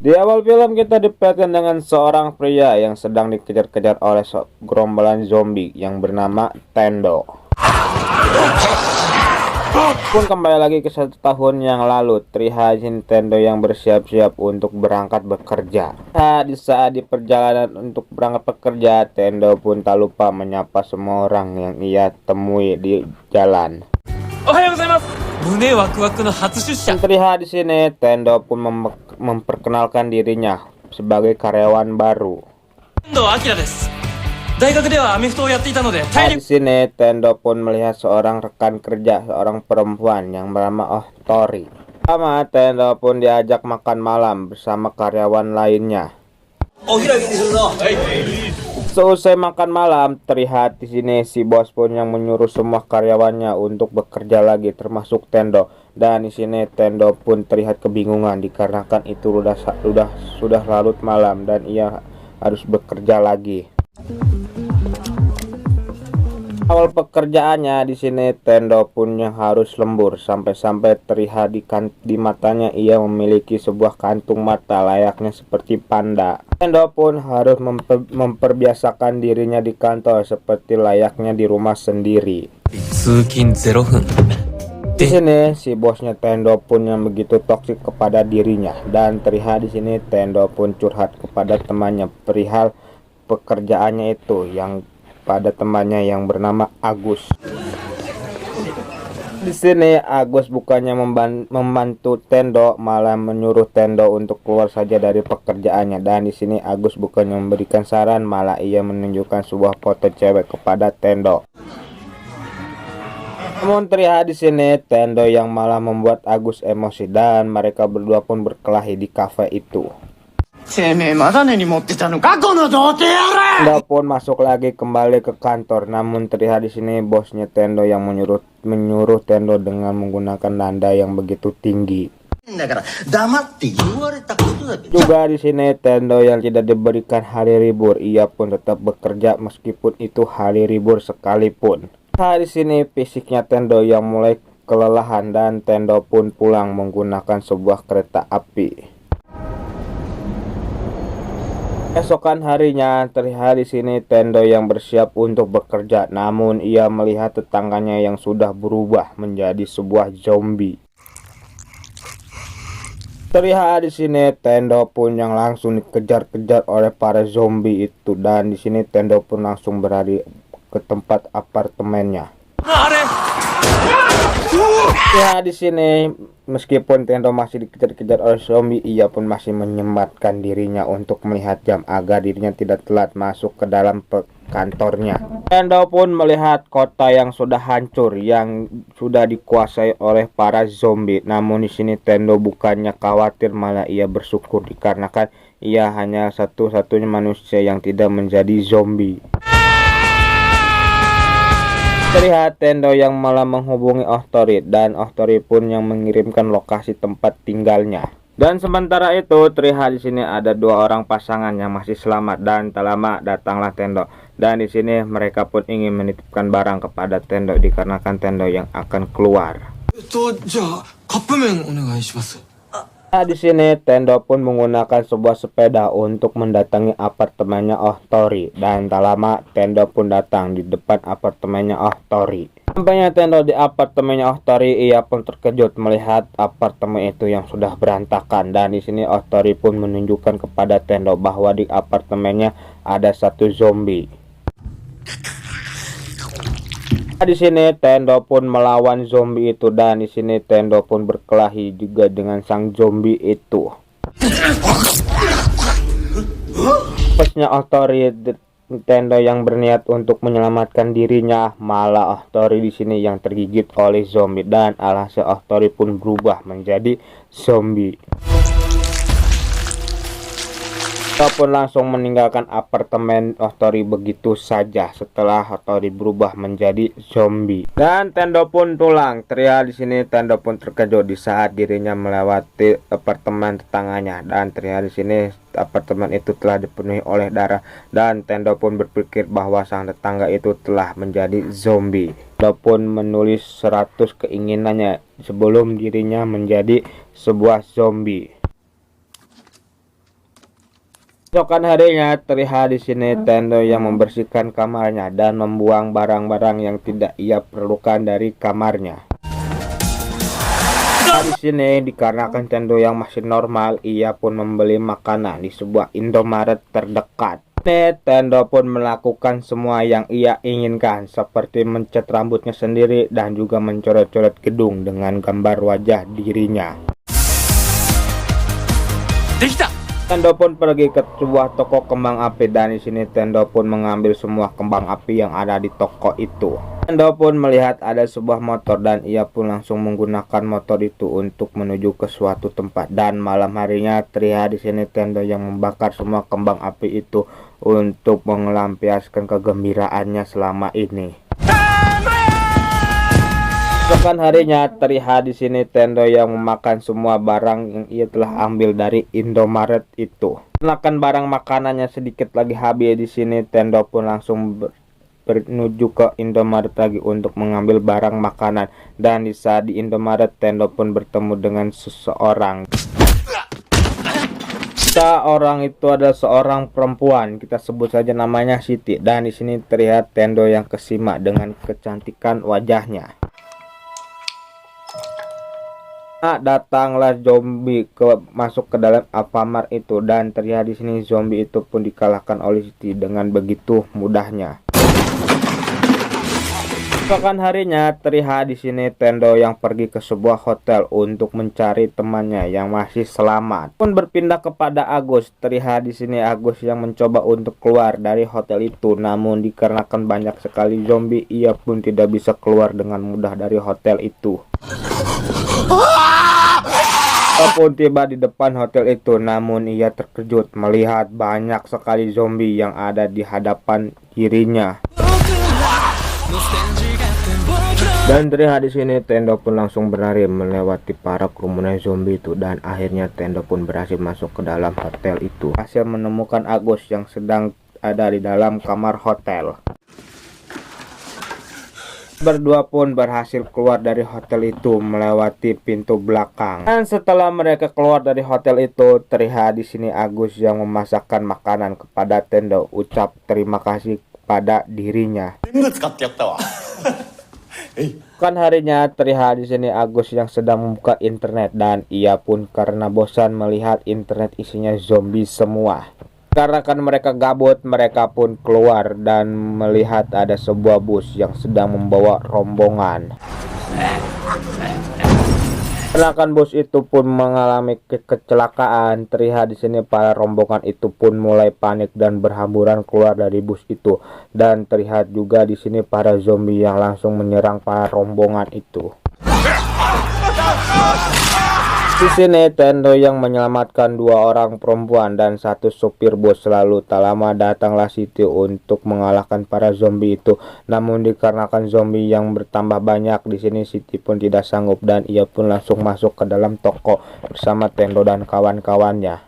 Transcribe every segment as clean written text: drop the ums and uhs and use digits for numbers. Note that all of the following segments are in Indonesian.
Di awal film kita diperlihatkan dengan seorang pria yang sedang dikejar-kejar oleh gerombolan zombie yang bernama Tendo. Pun kembali lagi ke 1 tahun yang lalu, terlihat Tendo yang bersiap-siap untuk berangkat bekerja. Di saat di perjalanan untuk berangkat bekerja, Tendo pun tak lupa menyapa semua orang yang ia temui di jalan. Terlihat di sini Tendo pun memperkenalkan dirinya sebagai karyawan baru. Di sini Tendo pun melihat seorang rekan kerja, seorang perempuan yang bernama Tori. Pertama, Tendo pun diajak makan malam bersama karyawan lainnya. Seusai makan malam, terlihat di sini si bos pun yang menyuruh semua karyawannya untuk bekerja lagi, termasuk Tendo. Dan di sini Tendo pun terlihat kebingungan dikarenakan itu sudah larut malam dan ia harus bekerja lagi. Awal pekerjaannya di sini Tendo pun yang harus lembur sampai terlihat di matanya ia memiliki sebuah kantung mata layaknya seperti panda. Tendo pun harus memperbiasakan dirinya di kantor seperti layaknya di rumah sendiri. Di sini si bosnya Tendo pun yang begitu toksik kepada dirinya dan terlihat di sini Tendo pun curhat kepada temannya perihal pekerjaannya itu yang pada temannya yang bernama Agus. Di sini Agus bukannya membantu Tendo, malah menyuruh Tendo untuk keluar saja dari pekerjaannya. Dan di sini Agus bukannya memberikan saran, malah ia menunjukkan sebuah foto cewek kepada Tendo. Namun terlihat di sini Tendo yang malah membuat Agus emosi dan mereka berdua pun berkelahi di kafe itu. Tendo pun masuk lagi kembali ke kantor, namun terlihat di sini bosnya Tendo yang menyuruh Tendo dengan menggunakan nada yang begitu tinggi. Juga di sini Tendo yang tidak diberikan hari libur, ia pun tetap bekerja meskipun itu hari libur sekalipun. Di sini fisiknya Tendo yang mulai kelelahan dan Tendo pun pulang menggunakan sebuah kereta api. Esokan harinya terlihat di sini Tendo yang bersiap untuk bekerja, namun ia melihat tetangganya yang sudah berubah menjadi sebuah zombie. Terlihat di sini Tendo pun yang langsung dikejar-kejar oleh para zombie itu dan di sini Tendo pun langsung berlari ke tempat apartemennya. Ya, di sini meskipun Tendo masih dikejar-kejar oleh zombie, ia pun masih menyempatkan dirinya untuk melihat jam agar dirinya tidak telat masuk ke dalam kantornya. Tendo pun melihat kota yang sudah hancur, yang sudah dikuasai oleh para zombie. Namun di sini Tendo bukannya khawatir, malah ia bersyukur dikarenakan ia hanya satu-satunya manusia yang tidak menjadi zombie. Terlihat Tendo yang malah menghubungi Tori dan Tori pun yang mengirimkan lokasi tempat tinggalnya. Dan sementara itu terlihat di sini ada 2 orang pasangan yang masih selamat dan tak lama datanglah Tendo. Dan di sini mereka pun ingin menitipkan barang kepada Tendo dikarenakan Tendo yang akan keluar. Di sini Tendo pun menggunakan sebuah sepeda untuk mendatangi apartemennya Tori dan tak lama Tendo pun datang di depan apartemennya Tori. Sampainya Tendo di apartemennya Tori, ia pun terkejut melihat apartemen itu yang sudah berantakan dan di sini Tori pun menunjukkan kepada Tendo bahwa di apartemennya ada satu zombie. Di sini Tendo pun melawan zombie itu dan di sini Tendo pun berkelahi juga dengan sang zombie itu. Pasnya Tori Tendo yang berniat untuk menyelamatkan dirinya, malah Tori di sini yang tergigit oleh zombie dan alhasil Tori pun berubah menjadi zombie. Pun langsung meninggalkan apartemen Tori begitu saja setelah Tori berubah menjadi zombie. Dan Tendo pun pulang. Terlihat di sini Tendo pun terkejut di saat dirinya melewati apartemen tetangganya dan terlihat di sini apartemen itu telah dipenuhi oleh darah dan Tendo pun berpikir bahwa sang tetangga itu telah menjadi zombie. Tendo pun menulis 100 keinginannya sebelum dirinya menjadi sebuah zombie. Keesokan harinya terlihat di sini Tendo yang membersihkan kamarnya dan membuang barang-barang yang tidak ia perlukan dari kamarnya. Di sini dikarenakan Tendo yang masih normal, ia pun membeli makanan di sebuah Indomaret terdekat. Tendo pun melakukan semua yang ia inginkan, seperti mencat rambutnya sendiri dan juga mencoret-coret gedung dengan gambar wajah dirinya. Tendo pun pergi ke sebuah toko kembang api dan di sini Tendo pun mengambil semua kembang api yang ada di toko itu. Tendo pun melihat ada sebuah motor dan ia pun langsung menggunakan motor itu untuk menuju ke suatu tempat. Dan malam harinya terlihat di sini Tendo yang membakar semua kembang api itu untuk melampiaskan kegembiraannya selama ini. Keesokan harinya terlihat di sini Tendo yang memakan semua barang yang ia telah ambil dari Indomaret itu. Kenakan barang makanannya sedikit lagi habis di sini Tendo pun langsung menuju ke Indomaret lagi untuk mengambil barang makanan. Dan di saat di Indomaret Tendo pun bertemu dengan seseorang. Orang itu adalah seorang perempuan, kita sebut saja namanya Siti. Dan di sini terlihat Tendo yang kesimak dengan kecantikan wajahnya. Datanglah zombie masuk ke dalam Alfamart itu dan terlihat di sini zombie itu pun dikalahkan oleh Siti dengan begitu mudahnya. Keesokan harinya terlihat di sini Tendo yang pergi ke sebuah hotel untuk mencari temannya yang masih selamat. Pun berpindah kepada Agus. Terlihat di sini Agus yang mencoba untuk keluar dari hotel itu, namun dikarenakan banyak sekali zombie, ia pun tidak bisa keluar dengan mudah dari hotel itu. Walaupun tiba di depan hotel itu, namun ia terkejut melihat banyak sekali zombie yang ada di hadapan dirinya. Dan terlihat di sini Tendo pun langsung berlari melewati para kerumunan zombie itu dan akhirnya Tendo pun berhasil masuk ke dalam hotel itu. Hasil menemukan Agus yang sedang ada di dalam kamar hotel. Berdua pun berhasil keluar dari hotel itu melewati pintu belakang. Dan setelah mereka keluar dari hotel itu, terlihat di sini Agus yang memasakkan makanan kepada Tendo, ucap terima kasih kepada dirinya. Kan harinya terlihat di sini Agus yang sedang membuka internet dan ia pun karena bosan melihat internet isinya zombie semua. Karena kan mereka gabut, mereka pun keluar dan melihat ada sebuah bus yang sedang membawa rombongan. Karena kan bus itu pun mengalami kecelakaan, terlihat di sini para rombongan itu pun mulai panik dan berhamburan keluar dari bus itu. Dan terlihat juga di sini para zombie yang langsung menyerang para rombongan itu. Di sini Tendo yang menyelamatkan dua orang perempuan dan satu sopir bus. Lalu tak lama datanglah Siti untuk mengalahkan para zombie itu. Namun dikarenakan zombie yang bertambah banyak di sini, Siti pun tidak sanggup dan ia pun langsung masuk ke dalam toko bersama Tendo dan kawan-kawannya.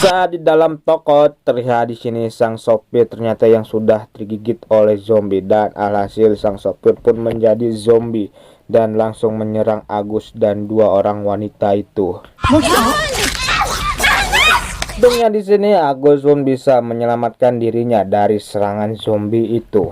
Saat di dalam toko terlihat di sini sang sopir ternyata yang sudah tergigit oleh zombie dan alhasil sang sopir pun menjadi zombie dan langsung menyerang Agus dan dua orang wanita itu. Untungnya di sini Agus pun bisa menyelamatkan dirinya dari serangan zombie itu.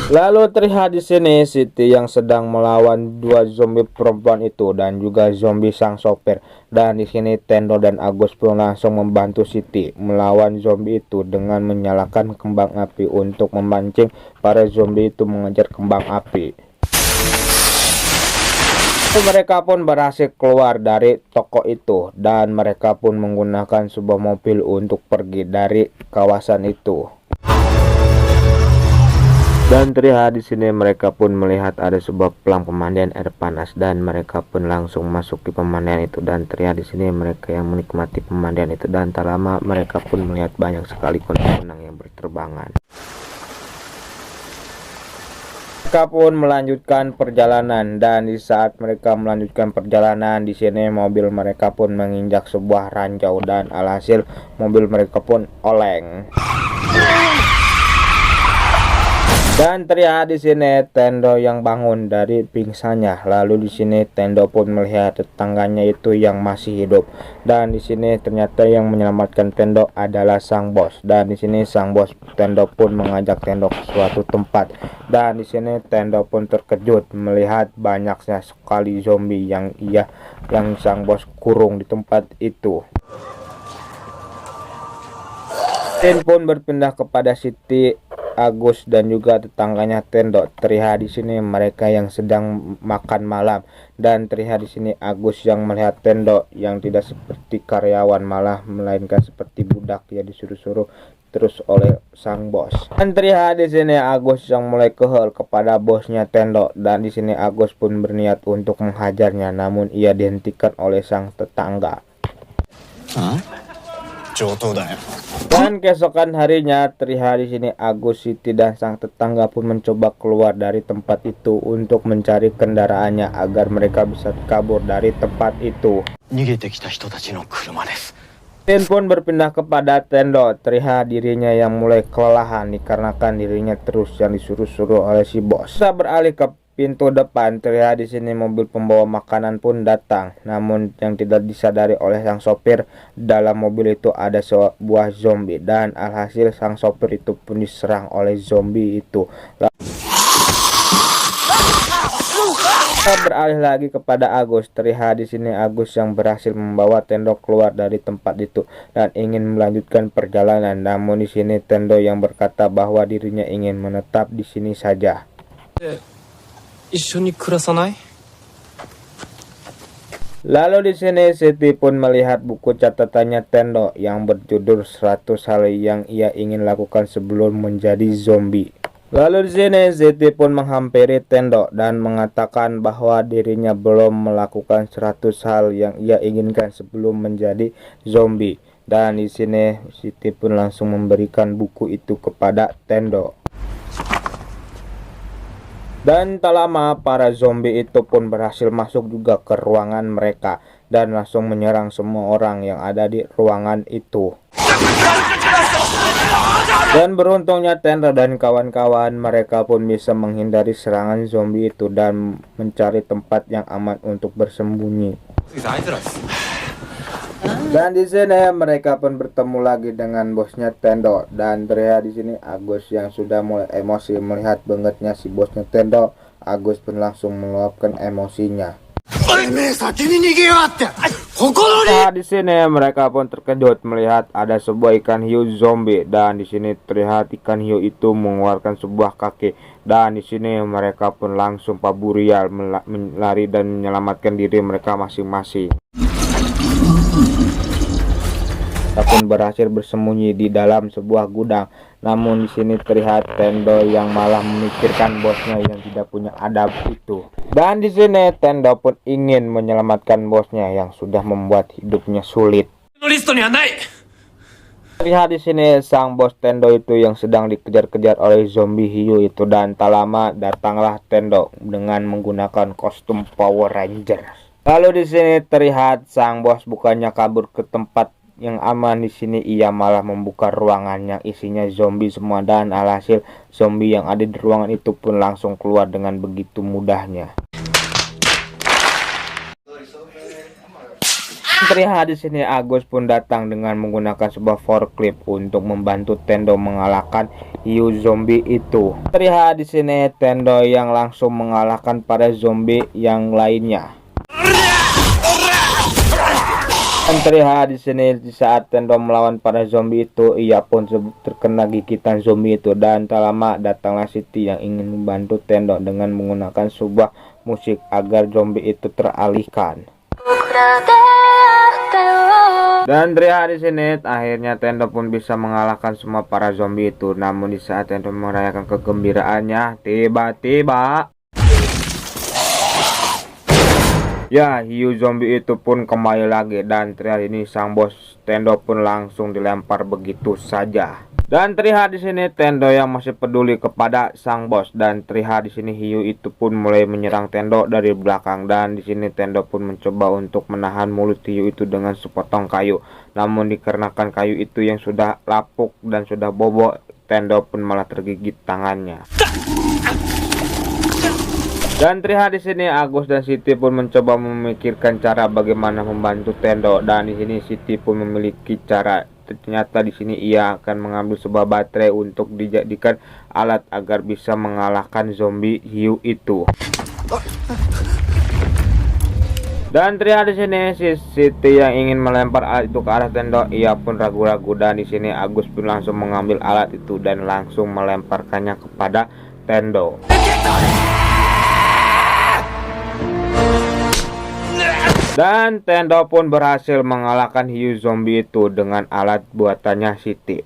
Lalu terlihat di sini Siti yang sedang melawan dua zombie perempuan itu dan juga zombie sang sopir. Dan di sini Tendo dan Agus pun langsung membantu Siti melawan zombie itu dengan menyalakan kembang api untuk memancing para zombie itu mengejar kembang api. Mereka pun berhasil keluar dari toko itu dan mereka pun menggunakan sebuah mobil untuk pergi dari kawasan itu. Dan terlihat di sini mereka pun melihat ada sebuah pelang pemandian air panas dan mereka pun langsung masuk ke pemandian itu dan terlihat di sini mereka yang menikmati pemandian itu dan tak lama mereka pun melihat banyak sekali kunang-kunang yang berterbangan. Mereka pun melanjutkan perjalanan dan di saat mereka melanjutkan perjalanan di sini mobil mereka pun menginjak sebuah ranjau dan alhasil mobil mereka pun oleng. Dan terlihat di sini Tendo yang bangun dari pingsannya. Lalu di sini Tendo pun melihat tetangganya itu yang masih hidup. Dan di sini ternyata yang menyelamatkan Tendo adalah sang bos. Dan di sini sang bos Tendo pun mengajak Tendo ke suatu tempat. Dan di sini Tendo pun terkejut melihat banyaknya sekali zombie yang sang bos kurung di tempat itu. Scene pun berpindah kepada Siti, Agus dan juga tetangganya Tendo. Terlihat di sini mereka yang sedang makan malam, dan terlihat di sini Agus yang melihat Tendo yang tidak seperti karyawan, malah melainkan seperti budak yang disuruh-suruh terus oleh sang bos. Dan terlihat di sini Agus yang mulai kehel kepada bosnya Tendo, dan di sini Agus pun berniat untuk menghajarnya, namun ia dihentikan oleh sang tetangga. Dan keesokan harinya terlihat di sini Agus, Siti dan sang tetangga pun mencoba keluar dari tempat itu untuk mencari kendaraannya agar mereka bisa kabur dari tempat itu. Scene pun berpindah kepada Tendo. Terlihat dirinya yang mulai kelelahan dikarenakan dirinya terus yang disuruh-suruh oleh si bos. Bisa beralih ke pintu depan. Terlihat di sini mobil pembawa makanan pun datang. Namun yang tidak disadari oleh sang sopir, dalam mobil itu ada sebuah zombie, dan alhasil sang sopir itu pun diserang oleh zombie itu. Kita beralih lagi kepada Agus. Terlihat di sini Agus yang berhasil membawa Tendo keluar dari tempat itu dan ingin melanjutkan perjalanan. Namun di sini Tendo yang berkata bahwa dirinya ingin menetap di sini saja. Lalu di sini Siti pun melihat buku catatannya Tendo yang berjudul 100 hal yang ia ingin lakukan sebelum menjadi zombie. Lalu di sini Siti pun menghampiri Tendo dan mengatakan bahwa dirinya belum melakukan 100 hal yang ia inginkan sebelum menjadi zombie. Dan di sini Siti pun langsung memberikan buku itu kepada Tendo. Dan tak lama para zombie itu pun berhasil masuk juga ke ruangan mereka dan langsung menyerang semua orang yang ada di ruangan itu. Dan beruntungnya Tendo dan kawan-kawan mereka pun bisa menghindari serangan zombie itu dan mencari tempat yang aman untuk bersembunyi. Dan di sini mereka pun bertemu lagi dengan bosnya Tendo, dan terlihat di sini Agus yang sudah mulai emosi melihat bangetnya si bosnya Tendo. Agus pun langsung meluapkan emosinya. Nah, di sini mereka pun terkejut melihat ada sebuah ikan hiu zombie, dan di sini terlihat ikan hiu itu mengeluarkan sebuah kaki, dan di sini mereka pun langsung paburial melari dan menyelamatkan diri mereka masing-masing. Pun berhasil bersembunyi di dalam sebuah gudang. Namun di sini terlihat Tendo yang malah memikirkan bosnya yang tidak punya adab itu. Dan di sini Tendo pun ingin menyelamatkan bosnya yang sudah membuat hidupnya sulit. Terlihat di sini sang bos Tendo itu yang sedang dikejar-kejar oleh zombie hiu itu, dan tak lama datanglah Tendo dengan menggunakan kostum Power Rangers. Lalu di sini terlihat sang bos bukannya kabur ke tempat yang aman, di sini ia malah membuka ruangan yang isinya zombie semua, dan alhasil zombie yang ada di ruangan itu pun langsung keluar dengan begitu mudahnya. Terlihat di sini Agus pun datang dengan menggunakan sebuah forklift untuk membantu Tendo mengalahkan hiu zombie itu. Terlihat di sini Tendo yang langsung mengalahkan para zombie yang lainnya. Dan terlihat di sini di saat Tendo melawan para zombie itu, ia pun terkena gigitan zombie itu, dan tak lama datanglah Siti yang ingin membantu Tendo dengan menggunakan sebuah musik agar zombie itu teralihkan. Dan terlihat di sini akhirnya Tendo pun bisa mengalahkan semua para zombie itu. Namun di saat Tendo merayakan kegembiraannya, tiba-tiba ya, hiu zombie itu pun kembali lagi, dan terlihat ini sang bos Tendo pun langsung dilempar begitu saja. Dan terlihat di sini Tendo yang masih peduli kepada sang bos, dan terlihat di sini hiu itu pun mulai menyerang Tendo dari belakang, dan di sini Tendo pun mencoba untuk menahan mulut hiu itu dengan sepotong kayu. Namun dikarenakan kayu itu yang sudah lapuk dan sudah bobok, Tendo pun malah tergigit tangannya. Dan terlihat di sini Agus dan Siti pun mencoba memikirkan cara bagaimana membantu Tendo, dan di sini Siti pun memiliki cara. Ternyata di sini ia akan mengambil sebuah baterai untuk dijadikan alat agar bisa mengalahkan zombie hiu itu. Dan terlihat di sini si Siti yang ingin melempar alat itu ke arah Tendo, ia pun ragu-ragu, dan di sini Agus pun langsung mengambil alat itu dan langsung melemparkannya kepada Tendo. Dan Tendo pun berhasil mengalahkan hiu zombie itu dengan alat buatannya Siti.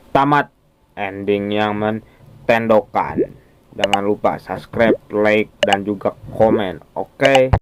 Tamat ending yang mentendokan. Jangan lupa subscribe, like, dan juga komen. Oke.